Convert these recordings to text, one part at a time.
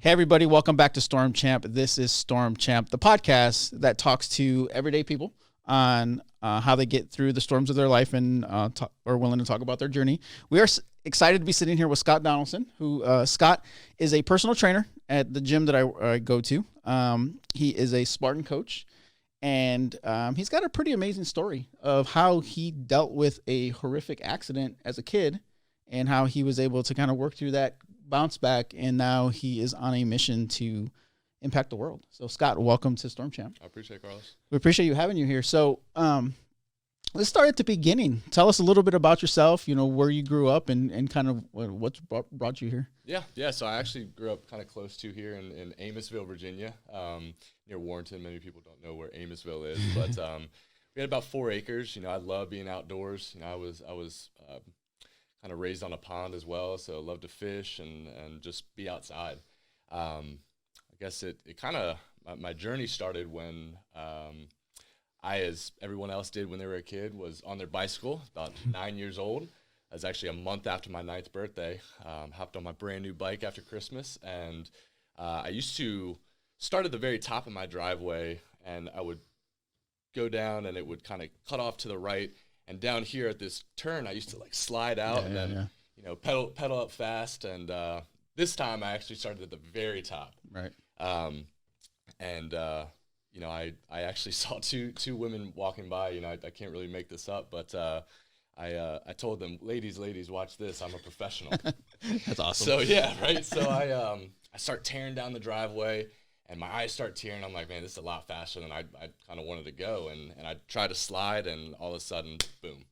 Hey, everybody, welcome back to Storm Champ. This is Storm Champ, the podcast that talks to everyday people on how they get through the storms of their life and are willing to talk about their journey. We are excited to be sitting here with Scott Donelson, who Scott is a personal trainer at the gym that I go to. He is a Spartan coach, and he's got a pretty amazing story of how he dealt with a horrific accident as a kid and how he was able to kind of work through that, bounce back, and now he is on a mission to impact the world. So, Scott, welcome to Storm Champ. I appreciate it, Carlos. We appreciate you having you here. So, let's start at the beginning. Tell us a little bit about yourself, where you grew up and kind of what brought you here. Yeah. So I actually grew up kind of close to here in Amosville, Virginia, near Warrenton. Many people don't know where Amosville is, but we had about 4 acres. I love being outdoors. I was kind of raised on a pond as well, so I love to fish and just be outside. I guess it kind of, my journey started when I, as everyone else did when they were a kid, was on their bicycle, about 9 years old. I was actually a month after my 9th birthday, hopped on my brand new bike after Christmas, and I used to start at the very top of my driveway, and I would go down and it would kind of cut off to the right. And down here at this turn, I used to like slide out and then pedal up fast. And this time I actually started at the very top. Right. I actually saw two women walking by. I can't really make this up, but I told them, ladies, watch this. I'm a professional. That's awesome. So yeah, right. So I start tearing down the driveway. And my eyes start tearing. I'm like, man, this is a lot faster than I kind of wanted to go. And I try to slide, and all of a sudden, boom,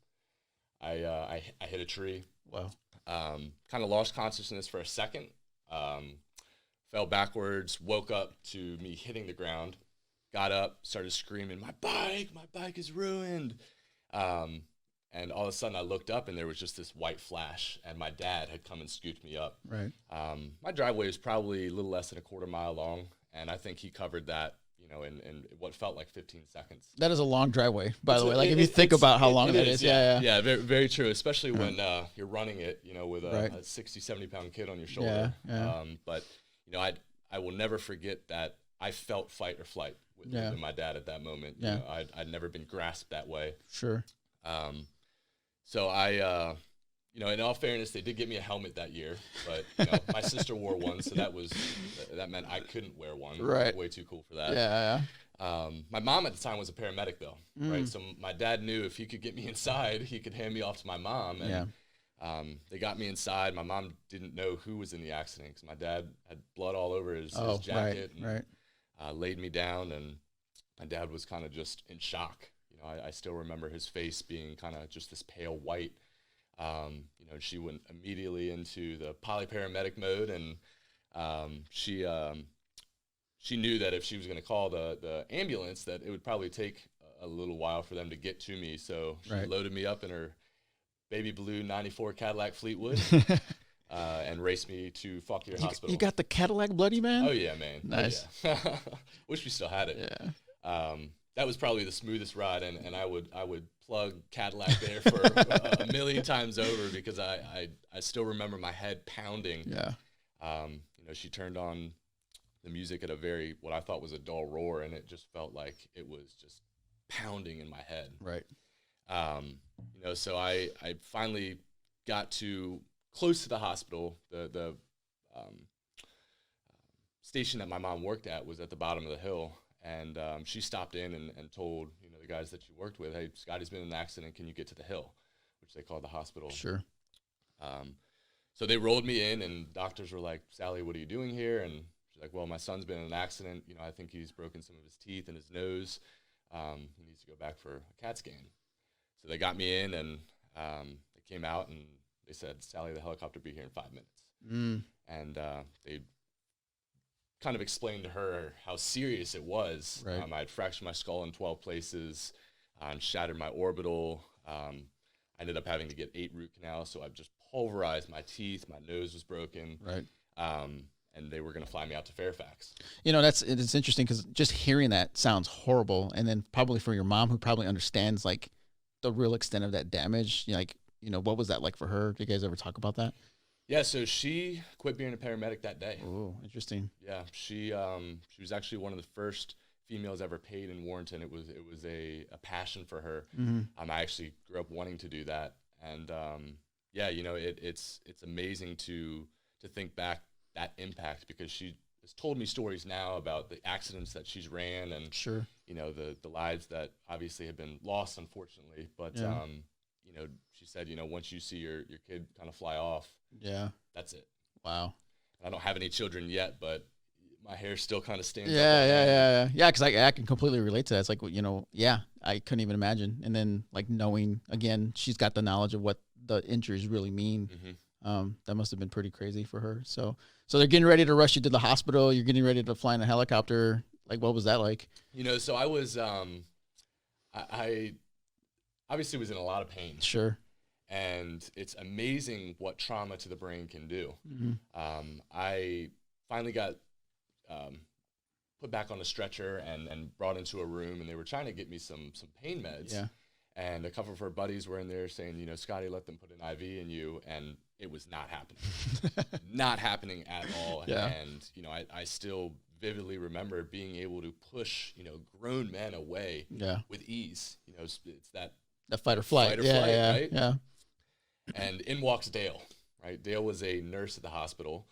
I hit a tree. Wow. Kind of lost consciousness for a second. Fell backwards. Woke up to me hitting the ground. Got up, started screaming, my bike is ruined. And all of a sudden, I looked up, and there was just this white flash, and my dad had come and scooped me up. Right. My driveway was probably a little less than a quarter-mile long. And I think he covered that, in what felt like 15 seconds. That is a long driveway, by the way. Like, if you think about how long that is. Yeah, very, very true, especially when you're running it, with a 60, 70-pound kid on your shoulder. Yeah. But, I will never forget that I felt fight or flight with my dad at that moment. Yeah. I'd never been grasped that way. Sure. So I... in all fairness, they did get me a helmet that year, but my sister wore one, so that meant I couldn't wear one. Right. Way too cool for that. Yeah. My mom at the time was a paramedic, though, right? So my dad knew if he could get me inside, he could hand me off to my mom. And they got me inside. My mom didn't know who was in the accident because my dad had blood all over his jacket. And laid me down, and my dad was kind of just in shock. I still remember his face being kind of just this pale white. She went immediately into the polyparamedic mode, and she knew that if she was going to call the ambulance, that it would probably take a little while for them to get to me. So she loaded me up in her baby blue 94 Cadillac Fleetwood and raced me to Fauquier Hospital. You got the Cadillac Bloody Man? Oh, yeah, man. Nice. Oh, yeah. Wish we still had it. Yeah. That was probably the smoothest ride, and I would plug Cadillac there for a million times over because I still remember my head pounding. Yeah. She turned on the music at what I thought was a dull roar, and it just felt like it was just pounding in my head. Right. So I finally got close to the hospital. The station that my mom worked at was at the bottom of the hill. And she stopped in and told, the guys that she worked with, hey, Scotty's been in an accident. Can you get to the hill, which they called the hospital? Sure. So they rolled me in, and doctors were like, Sally, what are you doing here? And she's like, well, my son's been in an accident. I think he's broken some of his teeth and his nose. He needs to go back for a CAT scan. So they got me in, and they came out, and they said, Sally, the helicopter will be here in 5 minutes. And they kind of explained to her how serious it was. Right. I had fractured my skull in 12 places and shattered my orbital. I ended up having to get 8 root canals, so I've just pulverized my teeth. My nose was broken. Right. And they were going to fly me out to Fairfax. It's interesting because just hearing that sounds horrible. And then probably for your mom, who probably understands like the real extent of that damage, what was that like for her? Did you guys ever talk about that? Yeah, so she quit being a paramedic that day. Oh, interesting. Yeah, she was actually one of the first females ever paid in Warrenton. It was a passion for her. I actually grew up wanting to do that, and yeah, you know, it's amazing to think back that impact, because she has told me stories now about the accidents that she's ran, and Sure. you know, the lives that obviously have been lost, unfortunately. But Yeah. you know, she said, you know, once you see your kid kind of fly off, Yeah. that's it. Wow. I don't have any children yet, but my hair still kind of stands up. Yeah. Because I can completely relate to that. It's like, you know, yeah, I couldn't even imagine. And then like knowing again, she's got the knowledge of what the injuries really mean. That must have been pretty crazy for her. So they're getting ready to rush you to the hospital. You're getting ready to fly in a helicopter. Like, what was that like? You know, so I was, I obviously was in a lot of pain. Sure. And it's amazing what trauma to the brain can do. I finally got put back on a stretcher and brought into a room, and they were trying to get me some pain meds. Yeah. And a couple of her buddies were in there saying, you know, Scotty, let them put an IV in you. And it was not happening. Not happening at all. Yeah. And, you know, I still vividly remember being able to push, you know, grown men away with ease. You know, it's that fight or flight. Right? Yeah. And in walks Dale, right? Dale was a nurse at the hospital.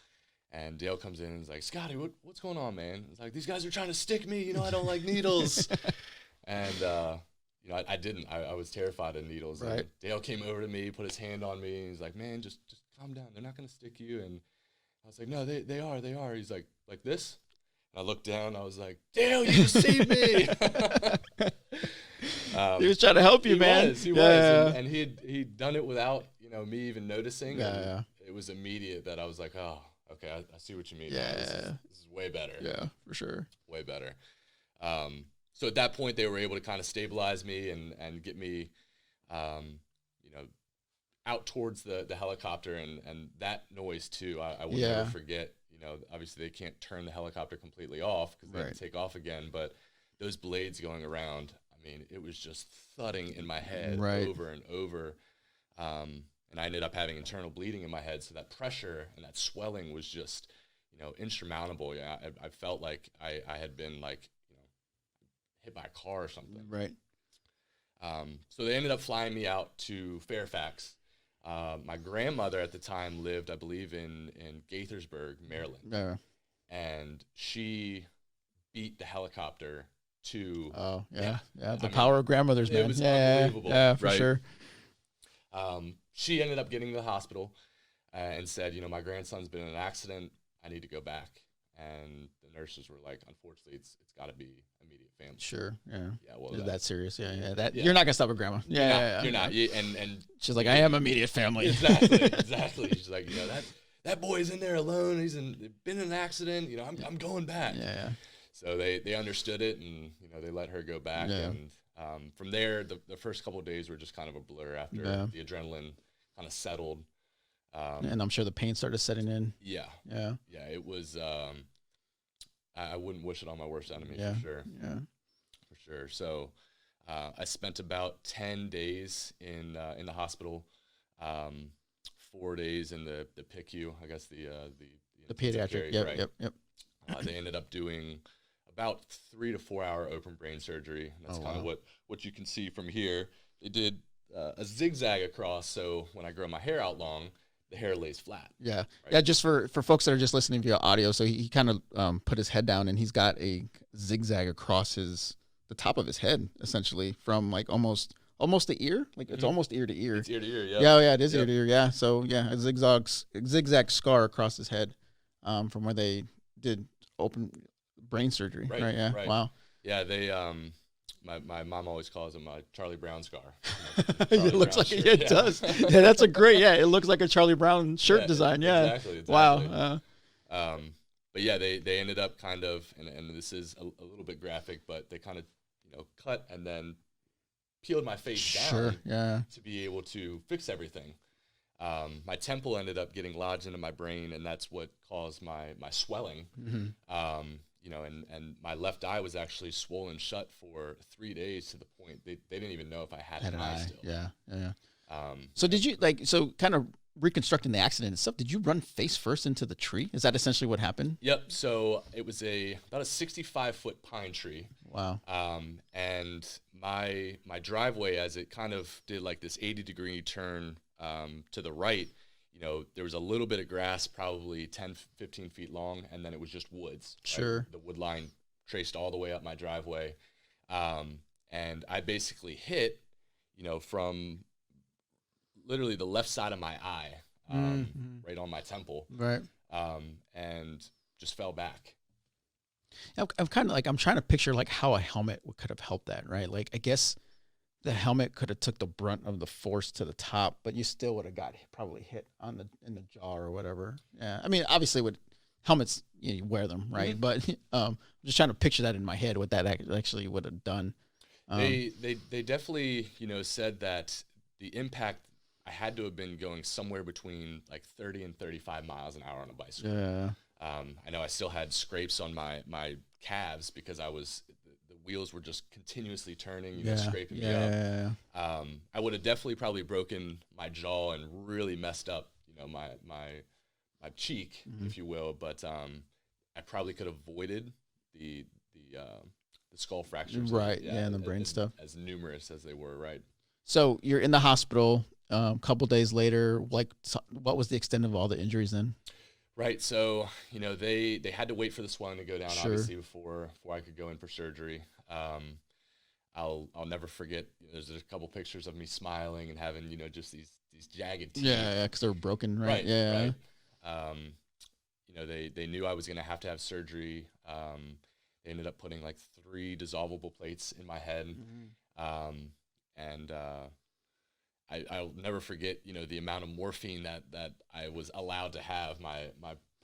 And Dale comes in and is like, Scotty, what's going on, man? It's like, these guys are trying to stick me. You know, I don't like needles. And, you know, I didn't. I was terrified of needles. Right. And Dale came over to me, put his hand on me, and he's like, man, just calm down. They're not going to stick you. And I was like, no, they are. He's like this? And I looked down. I was like, Dale, you deceived me. He was trying to help you, man. He was. And he'd done it without, you know, me even noticing. Yeah. It was immediate that I was like, oh, okay, I see what you mean. Yeah. This is way better. Yeah, for sure. Way better. So at that point, they were able to kind of stabilize me and get me, you know, out towards the helicopter, and that noise too. I will never forget. You know, obviously they can't turn the helicopter completely off because they have to take off again. But those blades going around, I mean, it was just thudding in my head over and over. And I ended up having internal bleeding in my head, so that pressure and that swelling was just, you know, insurmountable. Yeah, I felt like I had been like, you know, hit by a car or something. Right. So they ended up flying me out to Fairfax. My grandmother at the time lived, I believe, in Gaithersburg, Maryland. Yeah. And she beat the helicopter to... Oh, yeah. The power of grandmothers, man. It was unbelievable. Yeah, for sure. She ended up getting to the hospital and said, you know, my grandson's been in an accident. I need to go back. And the nurses were like, unfortunately, it's got to be immediate family. Sure. Yeah. Yeah. Well, is that serious? Yeah. You're not gonna stop with grandma. You're not. And she's like, I am immediate family. Exactly. She's like, you know, that boy's in there alone. He's been in an accident. You know, I'm going back. Yeah. So they understood it, and you know, they let her go back. Yeah. And from there, the first couple of days were just kind of a blur after the adrenaline kind of settled. And I'm sure the pain started setting in. Yeah. It was. I wouldn't wish it on my worst enemy for sure. Yeah, for sure. So I spent about 10 days in the hospital, 4 days in the PICU. I guess the pediatric. Yep. They ended up doing about 3 to 4 hour open brain surgery. That's kind of what you can see from here. They did a zigzag across, so when I grow my hair out long, the hair lays flat. Yeah. Right? Yeah. Just for folks that are just listening via audio. So he kind of put his head down, and he's got a zigzag across the top of his head, essentially from like almost the ear. Like it's almost ear to ear. It's ear to ear. Yeah. Yeah. It is ear to ear. Yeah. So a zigzag scar across his head, from where they did open brain surgery. Right. Yeah. Right. Wow. Yeah. They, my mom always calls him a Charlie Brown scar. It looks like it does. Yeah, that's a great. Yeah, it looks like a Charlie Brown shirt design. Yeah, exactly. Wow. But yeah, they ended up kind of, and this is a little bit graphic, but they kind of, you know, cut and then peeled my face down to be able to fix everything. My temple ended up getting lodged into my brain, and that's what caused my swelling. You know, and my left eye was actually swollen shut for 3 days to the point they didn't even know if I had an eye still. Yeah. So did you kind of reconstructing the accident and stuff, did you run face first into the tree? Is that essentially what happened? Yep. So it was about a 65-foot pine tree. Wow. And my driveway, as it kind of did like this 80-degree turn to the right, there was a little bit of grass, probably 10, 15 feet long, and then it was just woods. Sure. Right? The wood line traced all the way up my driveway. And I basically hit, from literally the left side of my eye, right on my temple. Right. And just fell back. I'm kind of like, I'm trying to picture like how a helmet could have helped that, right? Like, I guess the helmet could have took the brunt of the force to the top, but you still would have got probably hit in the jaw or whatever. Yeah. I mean, obviously with helmets, you wear them, right? Mm-hmm. But I'm just trying to picture that in my head, what that actually would have done. They definitely, said that the impact, I had to have been going somewhere between like 30 and 35 miles an hour on a bicycle. Yeah. I know I still had scrapes on my calves because the wheels were just continuously turning, scraping me up. I would have definitely probably broken my jaw and really messed up, my cheek, if you will. But I probably could have avoided the skull fractures, right? And the brain stuff, as numerous as they were, right? So you're in the hospital. A couple days later, like, what was the extent of all the injuries then? Right. So, they had to wait for the swelling to go down, Sure. obviously, before I could go in for surgery. I'll never forget. There's a couple pictures of me smiling and having, just these jagged teeth. Yeah, because they're broken, right? Right. Yeah. Right. They knew I was going to have surgery. They ended up putting like 3 dissolvable plates in my head. And I'll never forget, the amount of morphine that I was allowed to have. My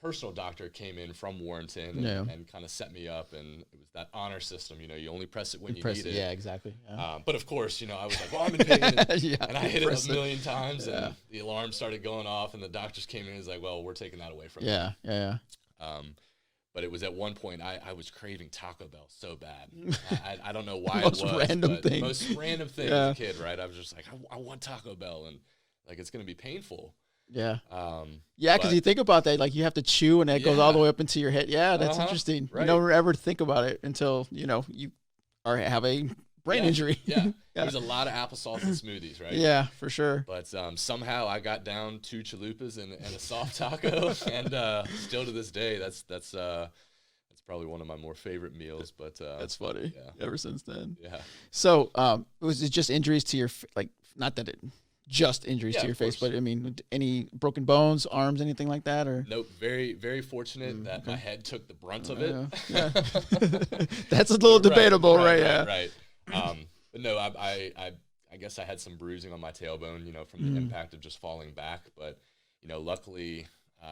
personal doctor came in from Warrenton and kind of set me up, and it was that honor system. You only press it when you need it. Yeah, exactly. Yeah. But of course, I was like, well, I'm in pain, and I hit it a million times, and the alarm started going off, and the doctors came in and was like, well, we're taking that away from you. Yeah. But it was at one point I was craving Taco Bell so bad. I don't know why most it was. Random thing. Most random thing as a kid, right? I was just like, I want Taco Bell, and like it's gonna be painful. Yeah. Because you think about that, like you have to chew, and it goes all the way up into your head. Yeah, that's interesting. Right. You don't ever think about it until you have a brain injury. Yeah. There's a lot of applesauce and smoothies, right? Yeah, for sure. But somehow I got down 2 chalupas and a soft taco, and still to this day, that's probably one of my more favorite meals. But that's funny. Yeah. Ever since then. Yeah. So was it just injuries to your not that it just injuries to your face, but I mean, any broken bones, arms, anything like that, or? Nope. Very, very fortunate that my head took the brunt of it. Yeah. That's a little debatable, right? Right. But no, I guess I had some bruising on my tailbone, from the impact of just falling back. But, luckily,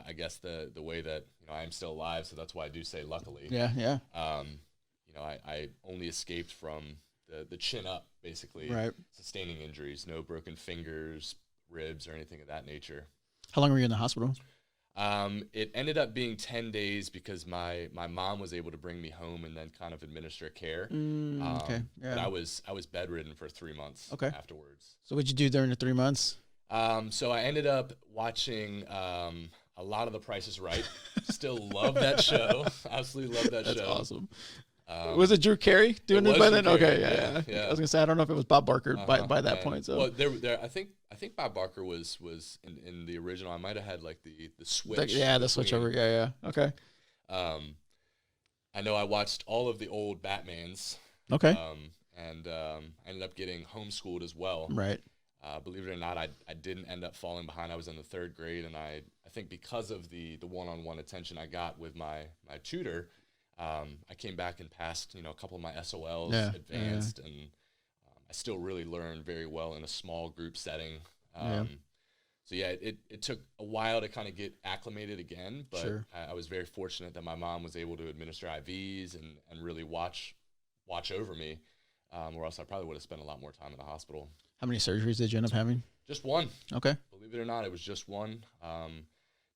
I guess the way that, I am still alive, so that's why I do say luckily. Yeah. I only escaped from the chin up, basically, right. Sustaining injuries, no broken fingers, ribs, or anything of that nature. How long were you in the hospital? It ended up being 10 days because my mom was able to bring me home and then kind of administer care. Okay. Yeah. But I was bedridden for 3 months afterwards. So what'd you do during the 3 months? So I ended up watching a lot of The Price is Right. Still love that show. Absolutely love that show. That's awesome. Was it Drew Carey doing it by then? Okay, yeah. I was gonna say I don't know if it was Bob Barker by that point. So well, there. I think Bob Barker was in the original. I might have had like the switch. The switch over. Yeah. Okay. I know I watched all of the old Batmans. Okay. And I ended up getting homeschooled as well. Right. Believe it or not, I didn't end up falling behind. I was in the 3rd grade, and I think because of the one-on-one attention I got with my tutor, I came back and passed, a couple of my SOLs, advanced, and I still really learned very well in a small group setting. So it took a while to kind of get acclimated again, but I was very fortunate that my mom was able to administer IVs and really watch over me, or else I probably would have spent a lot more time in the hospital. How many surgeries did you end up having? Just one. Okay. Believe it or not, it was just one.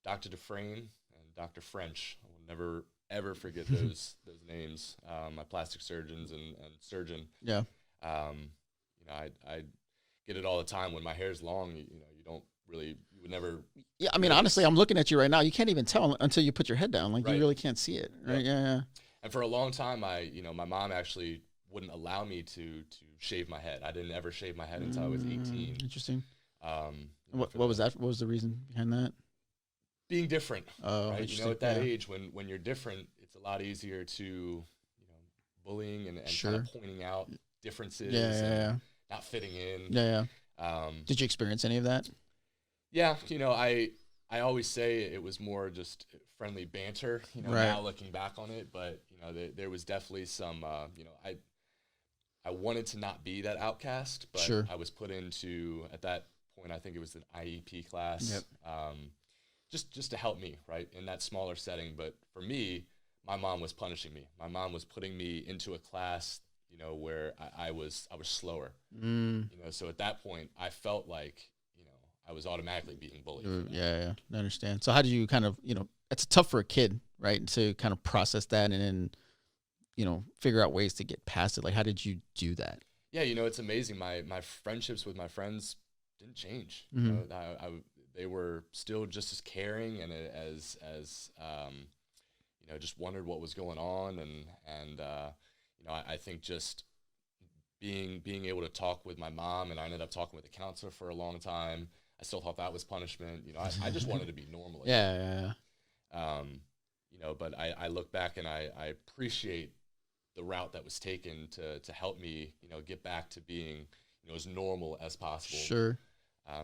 Dr. Dufresne and Dr. French. I will never ever forget those names. My plastic surgeons and surgeon. Yeah. I get it all the time when my hair's long. You you would never. Yeah, I mean, honestly, I'm looking at you right now. You can't even tell until you put your head down. Like Right. you really can't see it, right? Yep. Yeah. And for a long time, my mom actually wouldn't allow me to shave my head. I didn't ever shave my head until I was 18. Interesting. Um, What was that? What was the reason behind that? Being different, Oh, right? interesting. At that age, when you're different, it's a lot easier to, bullying and Sure. kind of pointing out differences Yeah. and not fitting in. Yeah. Um, Did you experience any of that? yeah, I always say it was more just friendly banter, Right. now looking back on it, but there was definitely some, I wanted to not be that outcast, but Sure. I was put into, at that point, I think it was an IEP class, Yep. just to help me, right, in that smaller setting. But for me, my mom was punishing me. My mom was putting me into a class, where I was slower, so at that point, I felt like, I was automatically being bullied. Yeah. I understand. So how do you kind of, it's tough for a kid, right, to kind of process that and then, figure out ways to get past it. Like, how did you do that? Yeah, it's amazing. My friendships with my friends didn't change. They were still just as caring and as just wondered what was going on, and I think just being able to talk with my mom, and I ended up talking with a counselor for a long time. I still thought that was punishment. I just wanted to be normal. Yeah. But I look back and I appreciate the route that was taken to help me, get back to being, as normal as possible. Sure.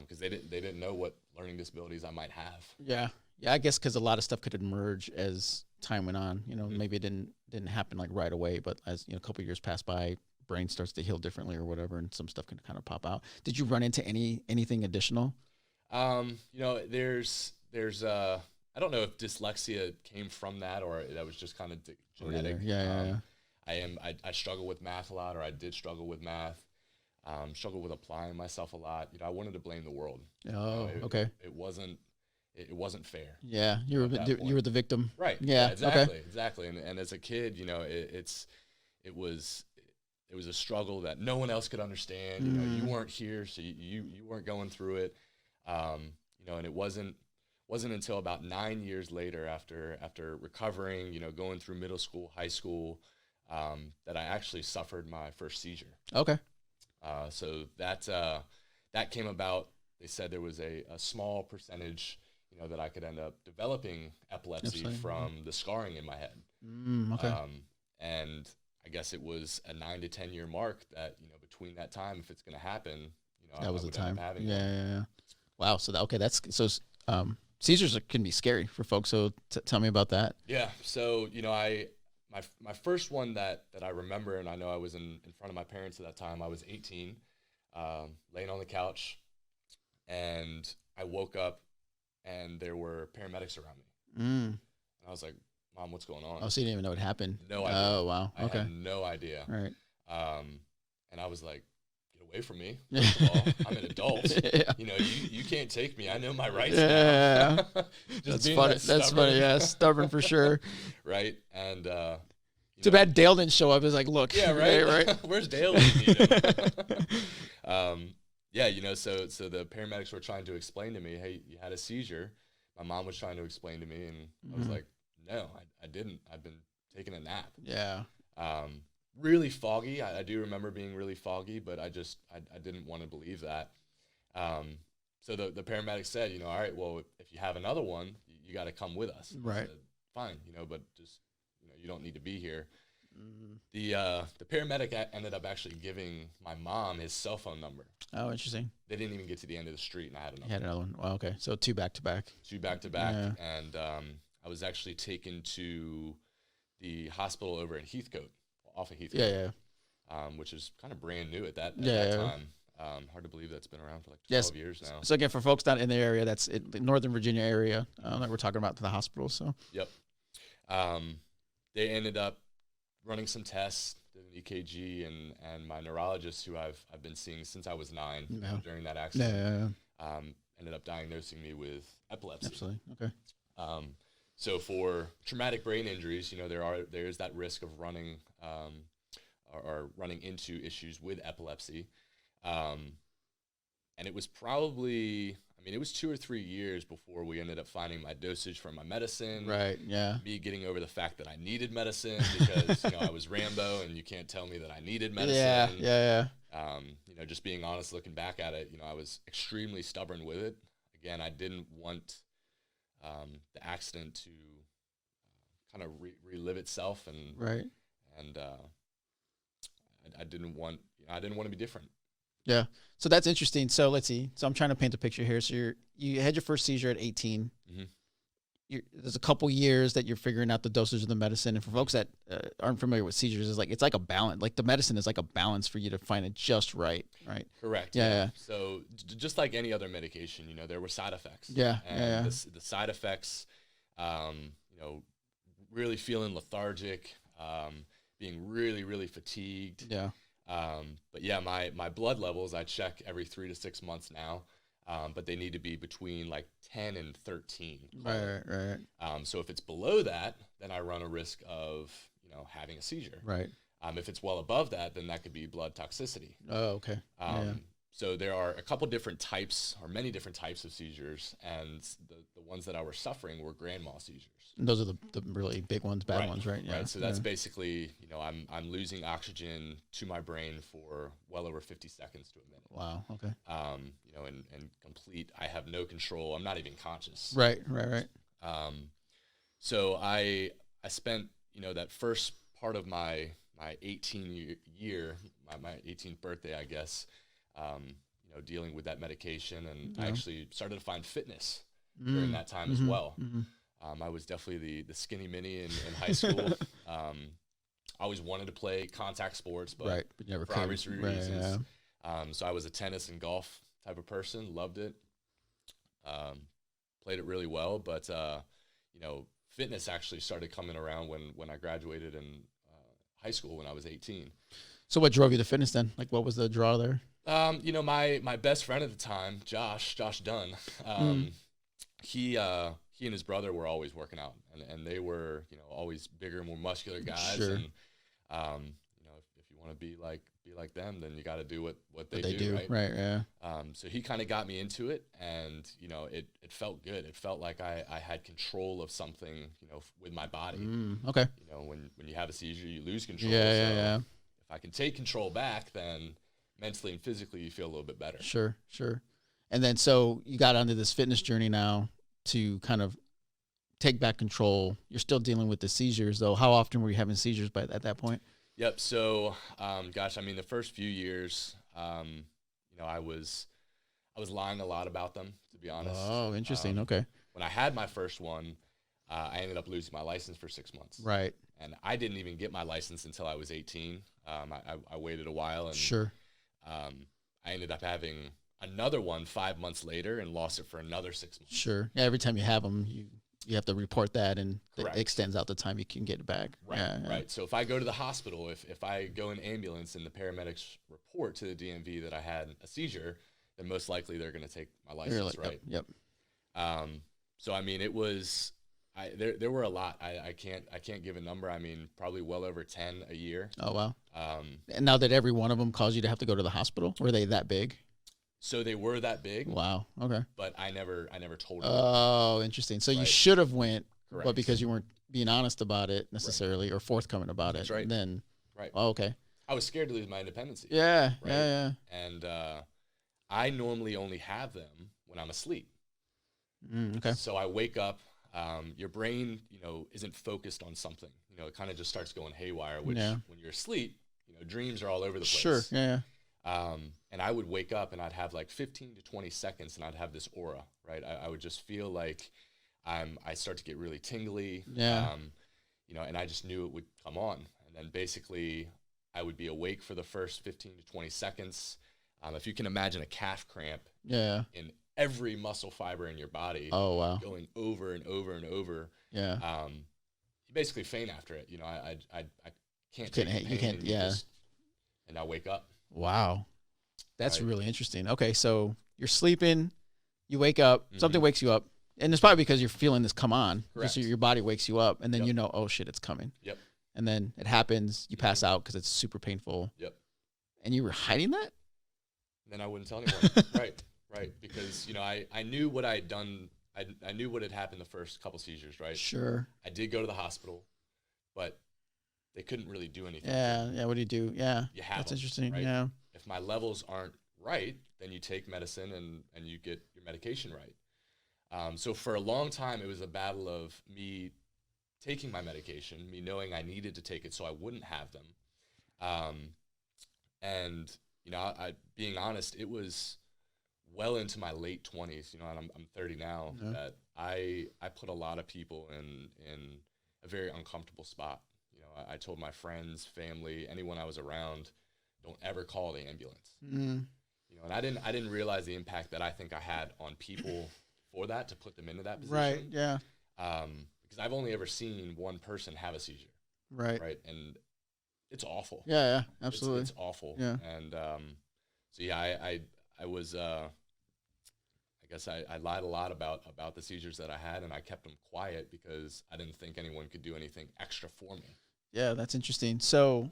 Because they didn't know what learning disabilities I might have. Yeah. I guess because a lot of stuff could emerge as time went on. Maybe it didn't happen like right away, but as a couple of years pass by, brain starts to heal differently or whatever, and some stuff can kind of pop out. Did you run into anything additional? There's I don't know if dyslexia came from that or that was just kind of genetic. Yeah. I struggle with math a lot, or I did struggle with math. Struggled with applying myself a lot. I wanted to blame the world. Oh, okay. It wasn't fair. Yeah, you were the victim. Right. Yeah. Exactly. And as a kid, it was a struggle that no one else could understand. You weren't here, so you weren't going through it. And it wasn't until about 9 years later, after recovering, going through middle school, high school, that I actually suffered my first seizure. Okay. So that came about. They said there was a small percentage, that I could end up developing epilepsy from the scarring in my head. Okay. And I guess it was a 9 to 10 year mark that, between that time, if it's going to happen, that was the time. Yeah. Wow. So seizures can be scary for folks. So tell me about that. Yeah. So, my first one that I remember, and I know I was in front of my parents at that time, I was 18, laying on the couch, and I woke up and there were paramedics around me. And I was like, Mom, what's going on? Oh, so you didn't even know what happened? No idea. Oh, wow. Okay. I had no idea. Right. And I was like, get away from me. First of all, I'm an adult. Yeah. You can't take me. I know my rights now. That's funny. That's funny. Yeah, stubborn for sure. Right. And too bad Dale didn't show up. It's like, look. Yeah, right. Where's Dale? Yeah, so the paramedics were trying to explain to me, hey, you had a seizure. My mom was trying to explain to me, and I was like, no, I didn't. I've been taking a nap. Yeah. Really foggy. I do remember being really foggy, but I didn't want to believe that. So the paramedics said, all right, well, if you have another one, you got to come with us. Right. I said, fine, but just, you don't need to be here. The paramedic ended up actually giving my mom his cell phone number. Oh, interesting. They didn't even get to the end of the street, and I had another. You had another one. Well, okay. So two back to back. Yeah. And I was actually taken to the hospital over in Heathcote, off of Heathcote. Yeah. Which is kind of brand new at that time. Hard to believe that's been around for like 12 years now. So again, for folks not in the area, that's the Northern Virginia area that we're talking about, to the hospital. So. Yep. They ended up running some tests, did an EKG, and my neurologist, who I've been seeing since I was 9, during that accident, ended up diagnosing me with epilepsy. Absolutely. Okay. So for traumatic brain injuries, there's that risk of running or running into issues with epilepsy. And it was probably, I mean, it was 2 or 3 years before we ended up finding my dosage for my medicine. Right. Yeah. Me getting over the fact that I needed medicine because, I was Rambo and you can't tell me that I needed medicine. Yeah. Yeah. Just being honest, looking back at it, I was extremely stubborn with it. Again, I didn't want the accident to kind of relive itself, and right. And I didn't want to be different. Yeah. So that's interesting. So let's see. So I'm trying to paint the picture here. So you had your first seizure at 18. Mm-hmm. There's a couple years that you're figuring out the dosage of the medicine. And for folks that aren't familiar with seizures, it's like a balance. Like the medicine is like a balance for you to find it just right. Right. Correct. Yeah. So just like any other medication, there were side effects. Yeah. And the side effects, really feeling lethargic, being really, really fatigued. Yeah. But yeah, my blood levels I check every 3 to 6 months now, but they need to be between like 10 and 13. Right. So if it's below that, then I run a risk of having a seizure. Right. If it's well above that, then that could be blood toxicity. Oh, okay. So there are a couple different types, or many different types of seizures, and the ones that I was suffering were grand mal seizures. And those are the really big ones, bad ones, right? Yeah. Right. So that's basically, I'm losing oxygen to my brain for well over 50 seconds to a minute. Wow. Okay. And complete, I have no control. I'm not even conscious. Right. So I spent, that first part of my 18 year, my 18th birthday, I guess, dealing with that medication, and I actually started to find fitness during that time as well. Mm-hmm. I was definitely the skinny mini in high school. I always wanted to play contact sports, but never for obvious reasons. So I was a tennis and golf type of person, loved it, played it really well. But, fitness actually started coming around when I graduated in high school when I was 18. So what drove you to fitness then? Like what was the draw there? My best friend at the time, Josh Dunn, he and his brother were always working out, and they were, always bigger, more muscular guys. Sure. And, if you want to be like them, then you got to do what they do. Right. Right. Yeah. So he kind of got me into it, and, it felt good. It felt like I had control of something, with my body. Okay. When you have a seizure, you lose control. Yeah. If I can take control back, then mentally and physically you feel a little bit better. Sure. And then so you got onto this fitness journey now to kind of take back control. You're still dealing with the seizures though. How often were you having seizures at that point? Yep. So, the first few years, I was lying a lot about them, to be honest. Oh, interesting. Okay. When I had my first one, I ended up losing my license for 6 months. Right. And I didn't even get my license until I was 18. I waited a while, and sure. I ended up having another one 5 months later and lost it for another 6 months. Sure. Yeah, every time you have them, you have to report that, and it Correct. extends out the time you can get it back. Right. Yeah. Right. So if I go to the hospital, if I go in ambulance and the paramedics report to the DMV that I had a seizure, then most likely they're going to take my license, right? Yep. So it was. There were a lot. I can't give a number. Probably well over 10 a year. Oh wow. And now that every one of them caused you to have to go to the hospital, were they that big? So they were that big. Wow. Okay. But I never told them. Oh, interesting. So you should have went, Correct. but because you weren't being honest about it necessarily, or forthcoming about That's it, right. then Right. Oh, okay. I was scared to lose my independence. Yeah. Right? Yeah. And I normally only have them when I'm asleep. Okay. So I wake up. Your brain, isn't focused on something. It kind of just starts going haywire, which when you're asleep, dreams are all over the place. Sure. Yeah. And I would wake up and I'd have like 15 to 20 seconds and I'd have this aura, right? I would just feel like I start to get really tingly. Yeah. And I just knew it would come on. And then basically I would be awake for the first 15 to 20 seconds. If you can imagine a calf cramp. Yeah. In every muscle fiber in your body. Oh, wow. Going over and over and over. Yeah. You basically faint after it. I can't take the pain. You can't, yeah. And I wake up. Wow. That's really interesting. Okay, so you're sleeping, you wake up, something wakes you up, and it's probably because you're feeling this come on. Correct. So your body wakes you up, and then oh shit, it's coming. Yep. And then it happens, you pass out because it's super painful. Yep. And you were hiding that? then I wouldn't tell anyone. Right. Because, I knew what I had done. I knew what had happened the first couple seizures, right? Sure. I did go to the hospital, but they couldn't really do anything. Yeah. What do you do? Yeah. You have That's them, interesting. right? Yeah. If my levels aren't right, then you take medicine and you get your medication right. So for a long time, it was a battle of me taking my medication, me knowing I needed to take it so I wouldn't have them. And, I being honest, it was well into my late 20s, and I'm 30 now, that I put a lot of people in a very uncomfortable spot. I told my friends, family, anyone I was around, don't ever call the ambulance. And I didn't realize the impact that I think I had on people for that, to put them into that position. Right. Yeah. Because I've only ever seen one person have a seizure. Right. And it's awful. Yeah. Absolutely. It's awful. Yeah. And so yeah, I was I guess I lied a lot about the seizures that I had, and I kept them quiet because I didn't think anyone could do anything extra for me. Yeah, that's interesting. So,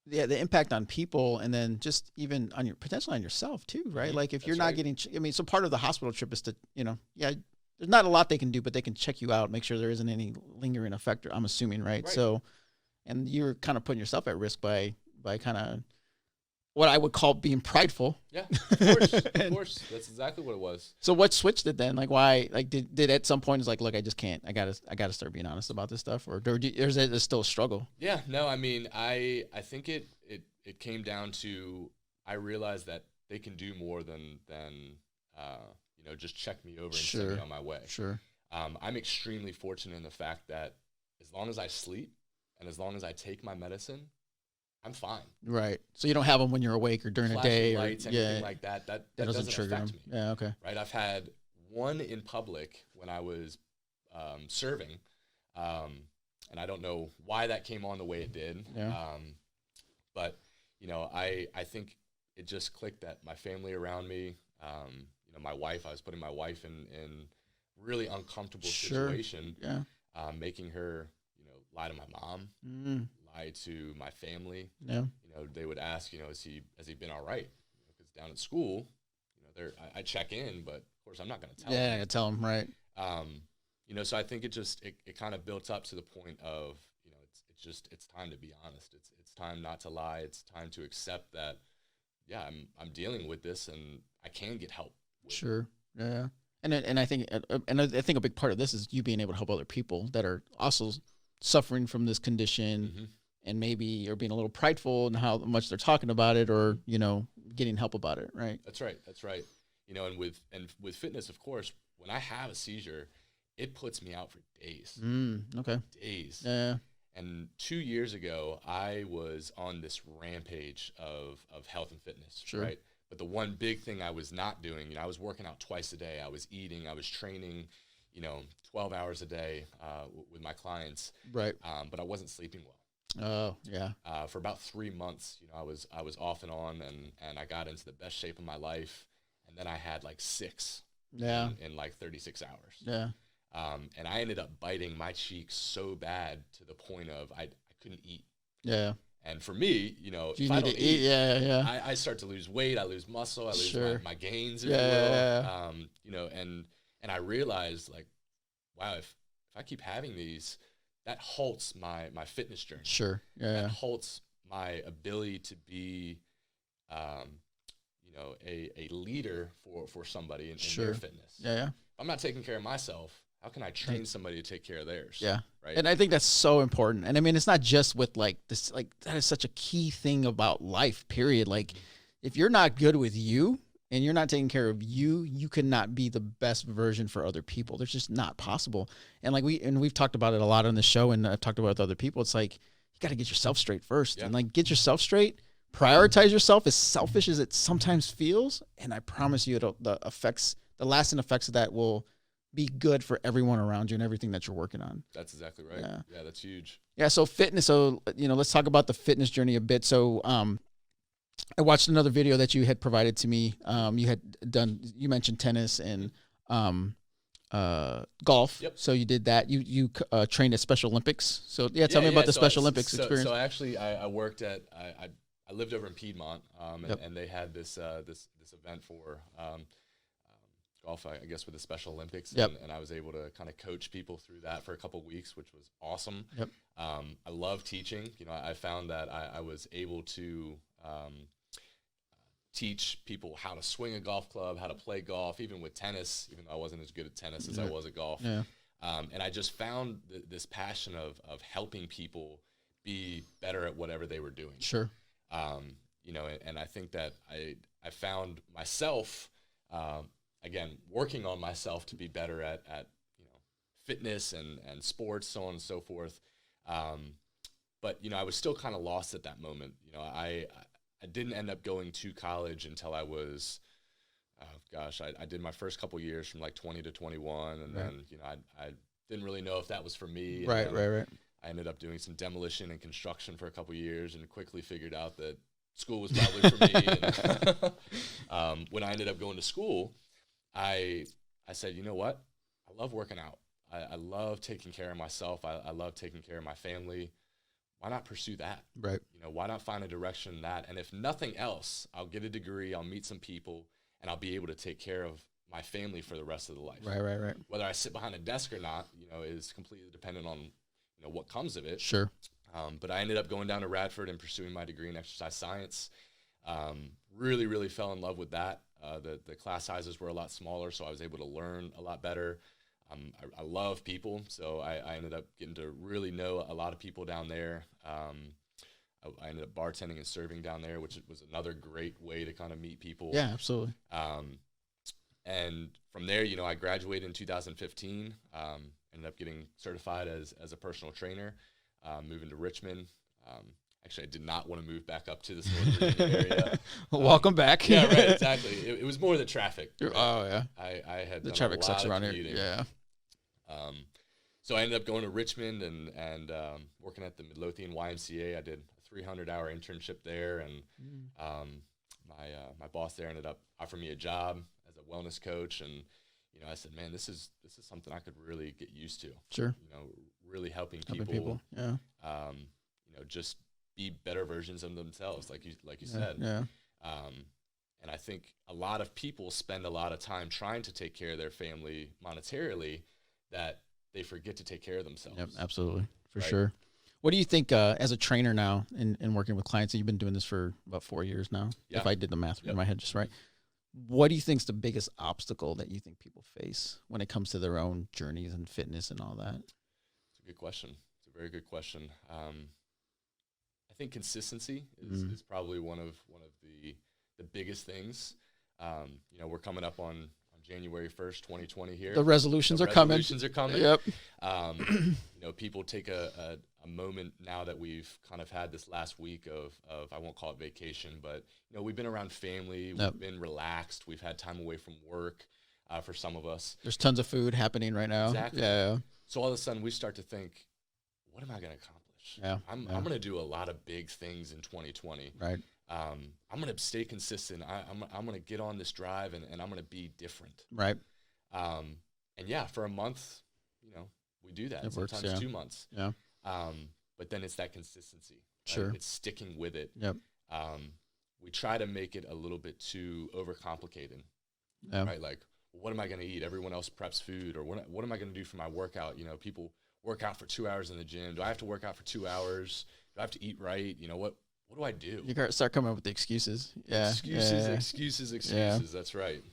yeah, the impact on people, and then just even on potentially on yourself too, right? Mm-hmm. Like if you're That's not right. getting, so part of the hospital trip is to, there's not a lot they can do, but they can check you out, make sure there isn't any lingering effect, I'm assuming, right? Right. So, and you're kind of putting yourself at risk by kind of what I would call being prideful. Yeah, of course. That's exactly what it was. So what switched it then? Like why? Like did at some point it's like, look, I just can't. I gotta start being honest about this stuff, or is it still a struggle? Yeah, no, I mean, I think it came down to, I realized that they can do more than just check me over and send me on my way. Sure. I'm extremely fortunate in the fact that as long as I sleep and as long as I take my medicine, I'm fine. Right. So you don't have them when you're awake or during a day, lights, or anything like that. That doesn't trigger affect them. me. Yeah. Okay. Right. I've had one in public when I was serving, and I don't know why that came on the way it did. Yeah. But I think it just clicked that my family around me, my wife, I was putting my wife in really uncomfortable situation. Yeah. Making her, lie to my mom, lie to my family. Yeah. They would ask, has he been all right? Because down at school, I check in, but of course I'm not going to tell them. Yeah, I gotta tell them, right. So I think it kind of built up to the point of, it's time to be honest. It's time not to lie. It's time to accept that, yeah, I'm dealing with this and I can get help. Sure. Yeah. And I think a big part of this is you being able to help other people that are also suffering from this condition, and maybe you're being a little prideful in how much they're talking about it, or getting help about it, right? That's right. And with fitness, of course, when I have a seizure, it puts me out for days. Okay. Days. Yeah. And 2 years ago, I was on this rampage of health and fitness. Sure. Right. But the one big thing I was not doing, I was working out twice a day. I was eating. I was training, 12 hours a day with my clients. Right. But I wasn't sleeping well. Oh, yeah. For about 3 months, I was off and on, and I got into the best shape of my life, and then I had like 6. Yeah. In like 36 hours. Yeah. And I ended up biting my cheeks so bad to the point of I couldn't eat. Yeah. And for me, if I need don't to eat, I start to lose weight. I lose muscle. I lose my gains, if you will. And I realized, like, wow, if I keep having these, that halts my fitness journey. Sure. Yeah. That halts my ability to be, a leader for somebody in their fitness. Yeah. If I'm not taking care of myself, how can I train somebody to take care of theirs? Yeah. Right. And I think that's so important. And I mean, it's not just with like this, like that is such a key thing about life, period. Like if you're not good with you and you're not taking care of you, you cannot be the best version for other people. There's just not possible. And like we've talked about it a lot on the show, and I've talked about it with other people. It's like, you got to get yourself straight first, and like get yourself straight, prioritize yourself, as selfish as it sometimes feels. And I promise you, the lasting effects of that will be good for everyone around you and everything that you're working on. That's exactly right. Yeah, that's huge. Yeah. So fitness. So, let's talk about the fitness journey a bit. So, I watched another video that you had provided to me. You mentioned tennis and, golf. Yep. So you did that. You trained at Special Olympics. So tell me about the Special Olympics experience. So actually I worked at, I lived over in Piedmont, and, Yep. and they had this this event for golf, I guess, with the Special Olympics, Yep. and I was able to kind of coach people through that for a couple of weeks, which was awesome. Yep. I love teaching. You know, I found that I was able to teach people how to swing a golf club, how to play golf, even with tennis, even though I wasn't as good at tennis as I was at golf. Yeah. And I just found this passion of helping people be better at whatever they were doing. Sure. You know, and I think that I found myself, again, working on myself to be better at you know, fitness and sports, so on and so forth. But, you know, I was still kind of lost at that moment. You know, I didn't end up going to college until I was, I did my first couple years from like 20 to 21. And then, you know, I didn't really know if that was for me. Right. I ended up doing some demolition and construction for a couple years and quickly figured out that school was probably for me. And, when I ended up going to school, I said, you know what? I love working out. I love taking care of myself. I love taking care of my family. Why not pursue that? Right. You know, why not find a direction in that? And if nothing else, I'll get a degree, I'll meet some people, and I'll be able to take care of my family for the rest of the life. Right. Whether I sit behind a desk or not, you know, is completely dependent on, you know, what comes of it. Sure. But I ended up going down to Radford and pursuing my degree in exercise science. Really fell in love with that. The class sizes were a lot smaller, so I was able to learn a lot better. I love people, so I ended up getting to really know a lot of people down there. I ended up bartending and serving down there, which was another great way to kind of meet people. Yeah, absolutely. And from there, you know, I graduated in 2015, ended up getting certified as a personal trainer, moving to Richmond. Actually, I did not want to move back up to this North Virginia area. Welcome back. Yeah, right, exactly. It was more the traffic. Oh, yeah. I had The done traffic a sucks lot of around here. commuting. Yeah. So I ended up going to Richmond and working at the Midlothian YMCA. I did a 300-hour internship there, and my boss there ended up offering me a job as a wellness coach. And you know, I said, man, this is something I could really get used to. Sure. You know, really helping Helping people. Yeah. You know, just be better versions of themselves, like you said. Yeah. And I think a lot of people spend a lot of time trying to take care of their family monetarily that they forget to take care of themselves. Yep. Absolutely. For Right. sure. What do you think as a trainer now and working with clients? You've been doing this for about 4 years now, Yeah. if I did the math in Yep. my head just right. What do you think is the biggest obstacle that you think people face when it comes to their own journeys and fitness and all that? It's a good question. It's a very good question. I think consistency is probably one of the biggest things. You know, we're coming up on January 1st, 2020 here. The resolutions are Resolutions are coming. Yep. You know, people take a moment now that we've kind of had this last week of I won't call it vacation, but you know, we've been around family, Yep. we've been relaxed, we've had time away from work for some of us. There's tons of food happening right now. Exactly. Yeah. So all of a sudden we start to think, what am I going to accomplish? Yeah. I'm going to do a lot of big things in 2020. Right. I'm going to stay consistent. I'm going to get on this drive and I'm going to be different. Right. And yeah, for a month, you know, we do that. It works, Sometimes yeah. 2 months. Yeah. But then it's that consistency. Right? Sure. It's sticking with it. Yep. We try to make it a little bit too overcomplicated. Yeah. Right? Like, what am I going to eat? Everyone else preps food. Or what am I going to do for my workout? You know, people work out for 2 hours in the gym. Do I have to work out for 2 hours? Do I have to eat right? You know, what do I do? You start coming up with the excuses. Yeah. Excuses. Yeah. That's right.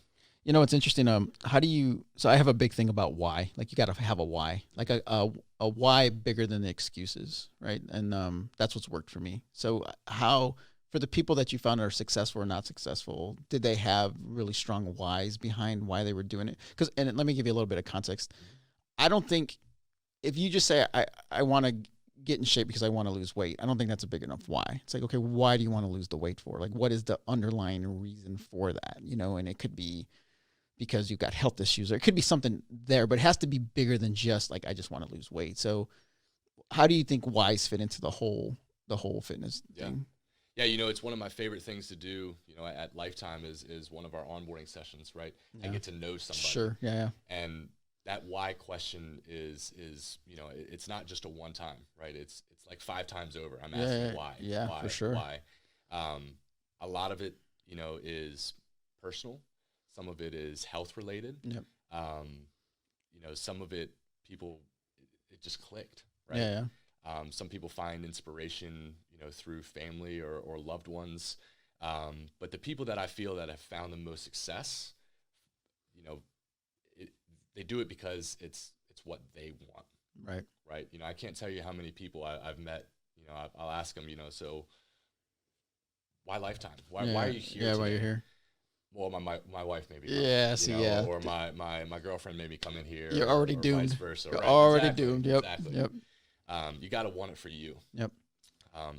You know, it's interesting. How do you? So I have a big thing about why. Like, you got to have a why, like a why bigger than the excuses, right? And that's what's worked for me. So how, for the people that you found are successful or not successful, did they have really strong whys behind why they were doing it? Because, and let me give you a little bit of context. I don't think if you just say I want to get in shape because I want to lose weight, I don't think that's a big enough why. It's like, okay, why do you want to lose the weight for? Like, what is the underlying reason for that? You know, and it could be because you've got health issues, or it could be something there, but it has to be bigger than just like, I just want to lose weight. So how do you think whys fit into the whole fitness thing? Yeah, you know, it's one of my favorite things to do, you know, at Lifetime is one of our onboarding sessions, right? Yeah. I get to know somebody. Sure. Yeah. And that why question is, you know, it's not just a one time, right? It's like 5 times over. I'm asking why. Yeah, why, for sure. Why. A lot of it, is personal. Some of it is health related. Yep. Some of it, it just clicked, right? Yeah. Some people find inspiration, through family or loved ones. But the people that I feel that have found the most success, they do it because it's what they want. Right. Right. I can't tell you how many people I've met, I'll ask them, so why Lifetime? Why are you here? Yeah. Today? Why you're here? Well, my wife made me come, yeah. or my girlfriend made me come in here. You're already doomed. Vice versa. You're right? already Exactly. doomed. Yep. Exactly. Yep. You got to want it for you. Yep.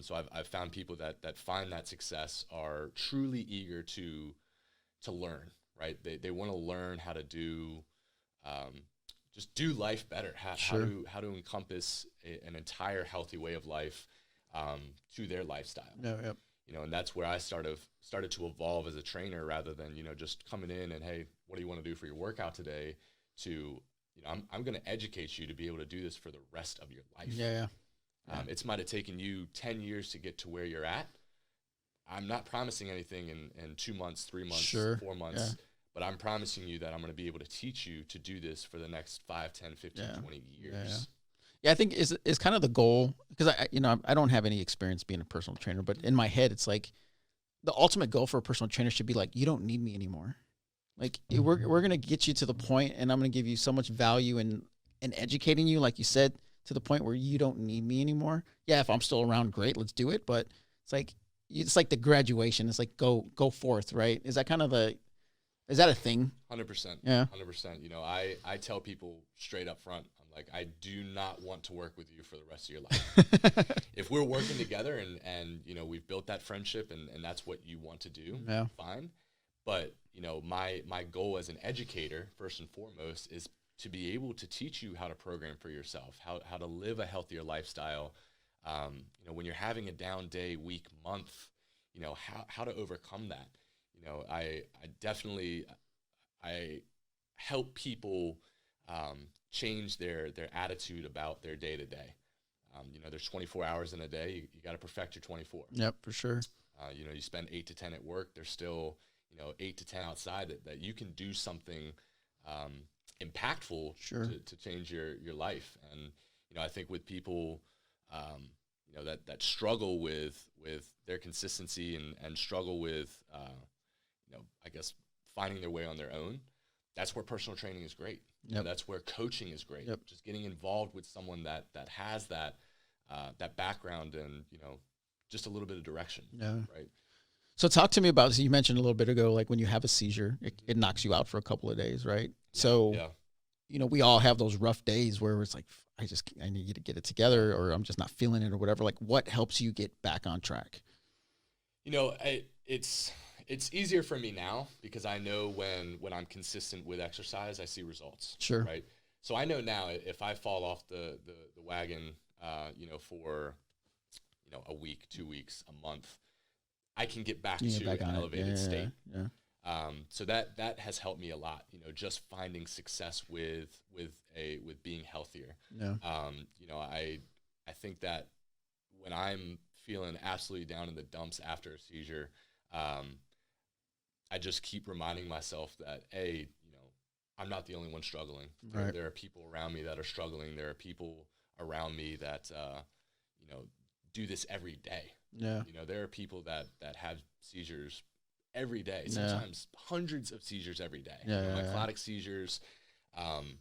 So I've found people that find that success are truly eager to learn. Right. They want to learn how to do, just do life better. How to encompass an entire healthy way of life, to their lifestyle. Yep. And that's where I started to evolve as a trainer, rather than, just coming in and, hey, what do you want to do for your workout today? To, I'm going to educate you to be able to do this for the rest of your life. Yeah. It might have taken you 10 years to get to where you're at. I'm not promising anything in 2 months, 3 months, 4 months, but I'm promising you that I'm going to be able to teach you to do this for the next 5, 10, 15, 20 years. Yeah, I think is kind of the goal, because I don't have any experience being a personal trainer, but in my head it's like the ultimate goal for a personal trainer should be like, you don't need me anymore. Like we're going to get you to the point, and I'm going to give you so much value in educating you, like you said, to the point where you don't need me anymore. Yeah, if I'm still around, great, let's do it. But it's like the graduation. It's like go forth, right? Is that a thing? 100%. Yeah. 100%. I tell people straight up front, I'm like, I do not want to work with you for the rest of your life. If we're working together and we've built that friendship and that's what you want to do, fine. But, my goal as an educator, first and foremost, is to be able to teach you how to program for yourself, how to live a healthier lifestyle. When you're having a down day, week, month, how to overcome that. I definitely help people change their attitude about their day to day. There's 24 hours in a day. You got to perfect your 24. Yep, for sure. You spend 8 to 10 at work. There's still 8 to 10 outside that you can do something impactful to change your life. And I think with people that struggle with their consistency and struggle with I guess finding their way on their own, that's where personal training is great. That's where coaching is great. Just getting involved with someone that has that background and just a little bit of direction. Right. So talk to me about, so you mentioned a little bit ago, like when you have a seizure, it knocks you out for a couple of days, right? So, we all have those rough days where it's like, I need to get it together, or I'm just not feeling it or whatever. Like, what helps you get back on track? It's easier for me now because I know when I'm consistent with exercise, I see results. Sure. Right. So I know now if I fall off the wagon, for, a week, 2 weeks, a month, I can get back to an elevated state. So that has helped me a lot, just finding success with being healthier. I think that when I'm feeling absolutely down in the dumps after a seizure, I just keep reminding myself that, I'm not the only one struggling. Right. There are people around me that are struggling. There are people around me that, do this every day. There are people that have seizures every day, sometimes hundreds of seizures every day. Myclotic seizures, and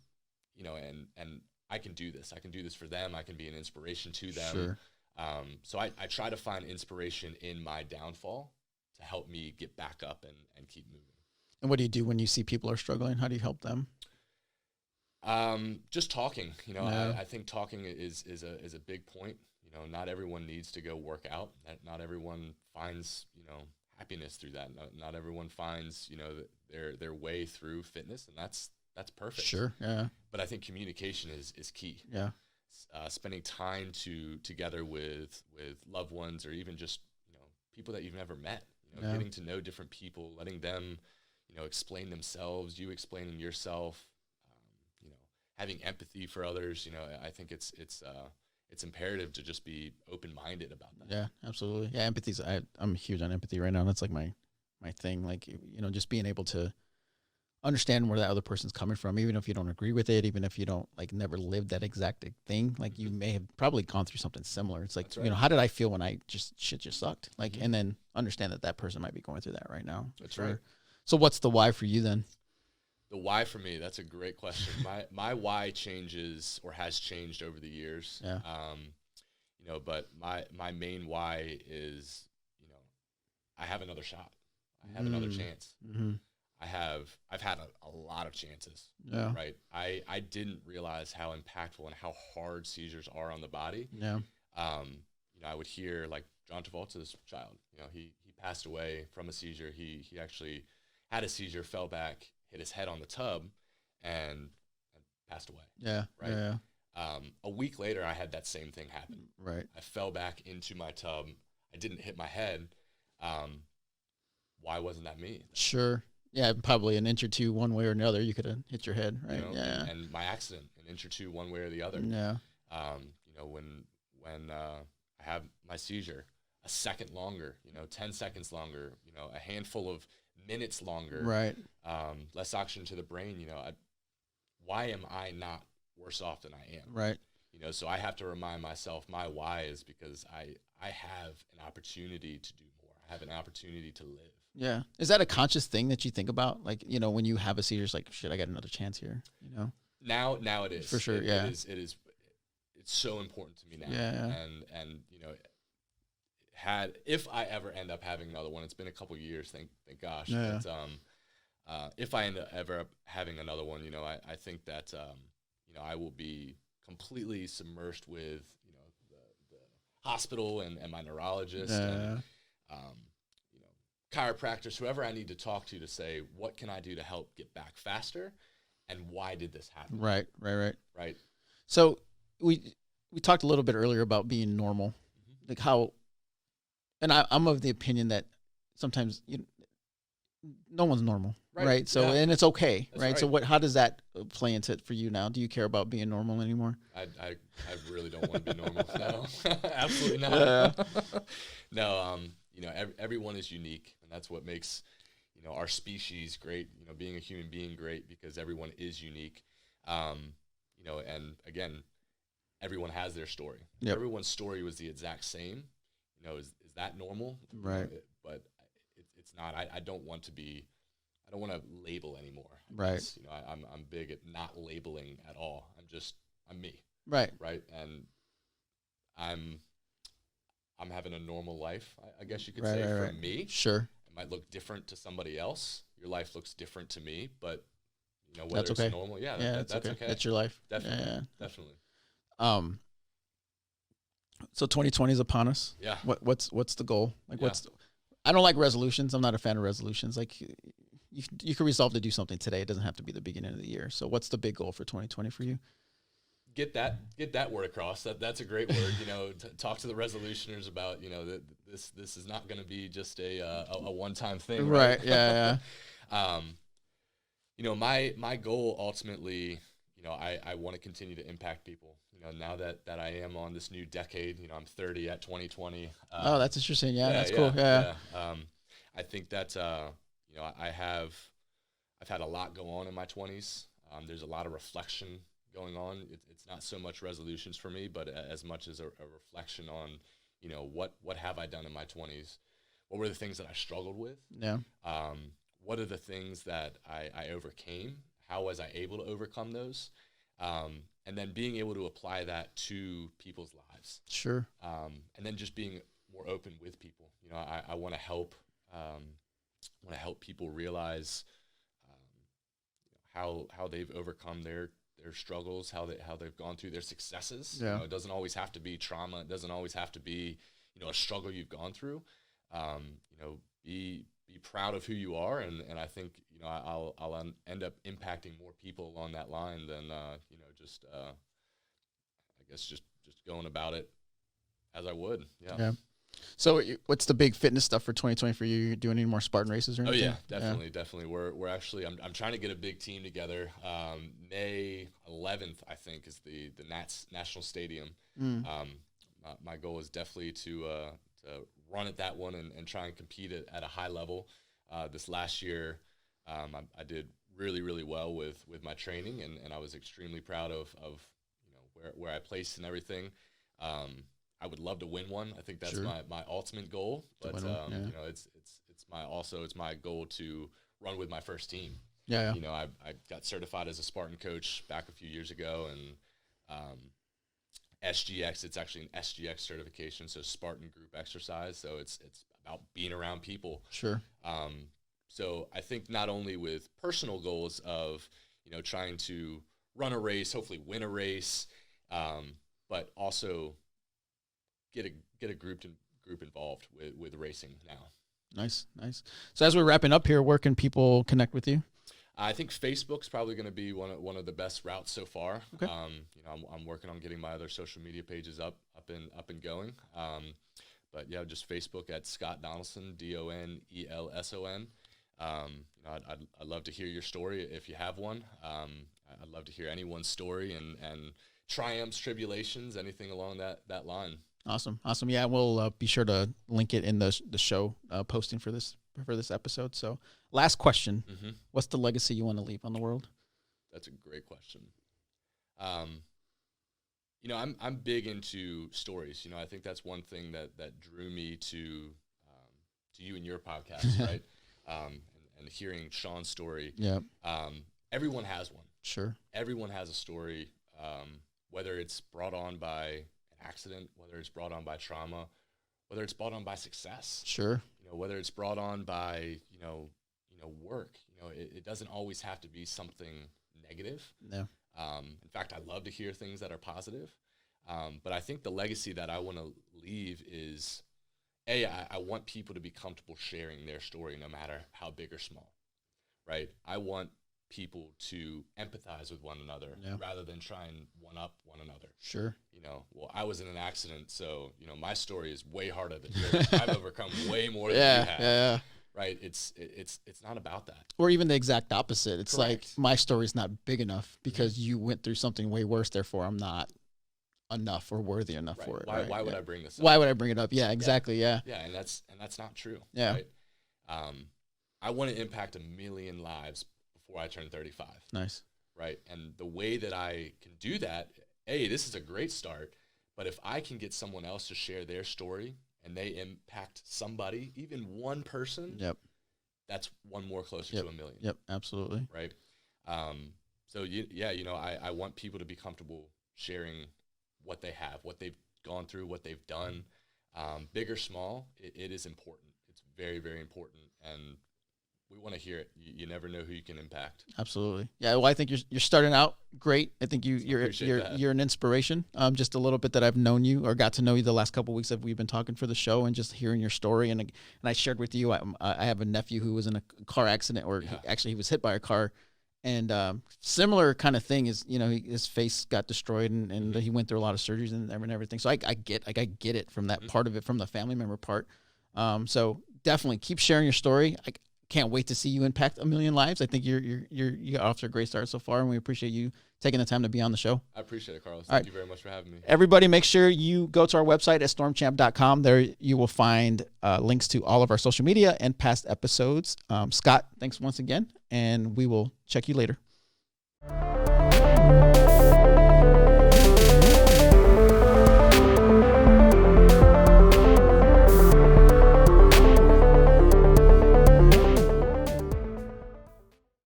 I can do this. I can do this for them. I can be an inspiration to them. Sure. So I try to find inspiration in my downfall to help me get back up and keep moving. And what do you do when you see people are struggling? How do you help them? Just talking. I think talking is a big point. Not everyone needs to go work out. Not everyone finds happiness through that. Not everyone finds their way through fitness, and that's perfect. Sure. Yeah. But I think communication is key. Yeah. Spending time together with loved ones, or even just people that you've never met. Getting to know different people, letting them explain themselves, you explaining yourself. Having empathy for others. I think it's it's imperative to just be open-minded about that. Yeah, absolutely. Yeah, empathy's. I'm huge on empathy right now. That's like my thing. Like, just being able to understand where that other person's coming from, even if you don't agree with it, even if you don't like never lived that exact thing. Like, you may have probably gone through something similar. It's like, That's right. how did I feel when shit just sucked? Like, Mm-hmm. and then understand that person might be going through that right now. That's right. So what's the why for you then? The why for me, that's a great question. My why changes or has changed over the years. Yeah. But my main why is, I have another shot. I have another chance. Mm-hmm. I've had a lot of chances. Yeah. Right. I didn't realize how impactful and how hard seizures are on the body. Yeah. I would hear like John Travolta's child, he passed away from a seizure. He actually had a seizure, fell back, hit his head on the tub, and passed away. Yeah. Right. Yeah. A week later, I had that same thing happen. Right. I fell back into my tub. I didn't hit my head. Why wasn't that me? Sure. Yeah, probably an inch or two one way or another. You could have hit your head, right? Yeah. And my accident, an inch or two one way or the other. Yeah. When I have my seizure, a second longer, 10 seconds longer, a handful of minutes longer. Right. Less oxygen to the brain. Why am I not worse off than I am? Right. So I have to remind myself my why is because I have an opportunity to do more. I have an opportunity to live. Yeah. Is that a conscious thing that you think about? Like, when you have a seizure, it's like, shit, I got another chance here, Now it is. For sure, It is. It's so important to me now. Yeah. And if I ever end up having another one, it's been a couple years, thank gosh. Yeah. But if I end up ever having another one, I think that I will be completely submersed with the hospital and my neurologist and chiropractors, whoever I need to talk to say, what can I do to help get back faster, and why did this happen? Right. So we talked a little bit earlier about being normal, mm-hmm. like how, and I'm of the opinion that sometimes no one's normal, right? So and it's okay, right? So how does that play into it for you now? Do you care about being normal anymore? I really don't want to be normal. No, absolutely not. No, everyone is unique, and that's what makes our species great. Being a human being great because everyone is unique. And again, everyone has their story. Yep. Everyone's story was the exact same. Is that normal? Right. But it's not. I don't want to be. I don't want to label anymore. Right. I'm big at not labeling at all. I'm me. Right. Right. And I'm having a normal life, I guess you could Right, say, right, for right. me. Sure. It might look different to somebody else. Your life looks different to me, but whether That's it's okay. normal, that's okay. That's your life. Definitely. Yeah. Definitely. So 2020 is upon us. Yeah. What's the goal? Like, I don't like resolutions. I'm not a fan of resolutions. Like, you can resolve to do something today. It doesn't have to be the beginning of the year. So what's the big goal for 2020 for you? Get that word across. That's a great word. Talk to the resolutioners about that this is not going to be just a one-time thing. Right. Yeah. My goal ultimately, I want to continue to impact people. Now that I am on this new decade, I'm 30 at 2020. Oh, that's interesting. Yeah, that's cool. Yeah. I think that I've had a lot go on in my 20s. There's a lot of reflection going on. It's not so much resolutions for me, but as much as a reflection on, what have I done in my 20s? What were the things that I struggled with? Yeah. What are the things that I overcame? How was I able to overcome those? And then being able to apply that to people's lives. Sure. And then just being more open with people. I want to help. Want to help people realize how they've overcome their struggles, how they've gone through their successes. Yeah. It doesn't always have to be trauma. It doesn't always have to be a struggle you've gone through. Be proud of who you are, and I think I'll end up impacting more people along that line than I guess just going about it as I would. Yeah. So what's the big fitness stuff for 2020 for you? You doing any more Spartan races or anything? Oh yeah, definitely. We're actually I'm trying to get a big team together. May 11th, I think, is the Nats National Stadium. My goal is definitely to run at that one and try and compete at a high level. This last year, I did really well with my training, and I was extremely proud of where I placed and everything. I would love to win one. I think that's my ultimate goal. But it's my goal to run with my first team. Yeah. I got certified as a Spartan coach back a few years ago, and SGX. It's actually an SGX certification, so Spartan Group Exercise. So it's about being around people. Sure. So I think not only with personal goals of trying to run a race, hopefully win a race, but also get a group involved with racing now. Nice. So as we're wrapping up here, where can people connect with you? I think Facebook's probably going to be one of the best routes so far. Okay. I'm working on getting my other social media pages up and going. But yeah, just Facebook at Scott Donelson, Donelson. I'd love to hear your story if you have one. I'd love to hear anyone's story and triumphs, tribulations, anything along that line. Awesome. Yeah, we'll be sure to link it in the show posting for this episode. So, last question: What's the legacy you want to leave on the world? That's a great question. I'm big into stories. I think that's one thing that drew me to you and your podcast, right? And hearing Sean's story. Yeah. Everyone has one. Sure. Everyone has a story, whether it's brought on by accident, whether it's brought on by trauma, whether it's brought on by success. Sure. Whether it's brought on by work. It doesn't always have to be something negative. Yeah. In fact, I love to hear things that are positive. But I think the legacy that I want to leave is, I want people to be comfortable sharing their story, no matter how big or small. Right? I want people to empathize with one another rather than try and one-up one another. Sure. I was in an accident, so, my story is way harder than yours. I've overcome way more than you have. Yeah. Right? It's not about that. Or even the exact opposite. It's Correct. like my story's not big enough because you went through something way worse, therefore I'm not enough or worthy enough for it. Why would I bring this up? Why would I bring it up? Yeah, exactly. Yeah. Yeah, and that's not true. Yeah. Right? I want to impact 1 million lives before I turn 35. Nice. Right? And the way that I can do that, this is a great start, but if I can get someone else to share their story and they impact somebody, even one person, that's one more closer to 1 million. Yep, absolutely. Right? So, I want people to be comfortable sharing what they have, what they've gone through, what they've done. Big or small, it is important. It's very, very important. And we want to hear it. You never know who you can impact. Absolutely. Yeah. Well, I think you're starting out great. I think you're an inspiration. Just a little bit that I've known you or got to know you the last couple of weeks that we've been talking for the show and just hearing your story. And I shared with you, I have a nephew who was in a car accident or he was hit by a car. And similar kind of thing is, his face got destroyed and he went through a lot of surgeries and everything. So I get it from that part of it, from the family member part. So definitely keep sharing your story. I can't wait to see you impact 1 million lives. I think you got off to a great start so far, and we appreciate you taking the time to be on the show. I appreciate it, Carlos. Thank you very much for having me. Everybody, make sure you go to our website at stormchamp.com. There you will find links to all of our social media and past episodes. Scott, thanks once again, and we will check you later.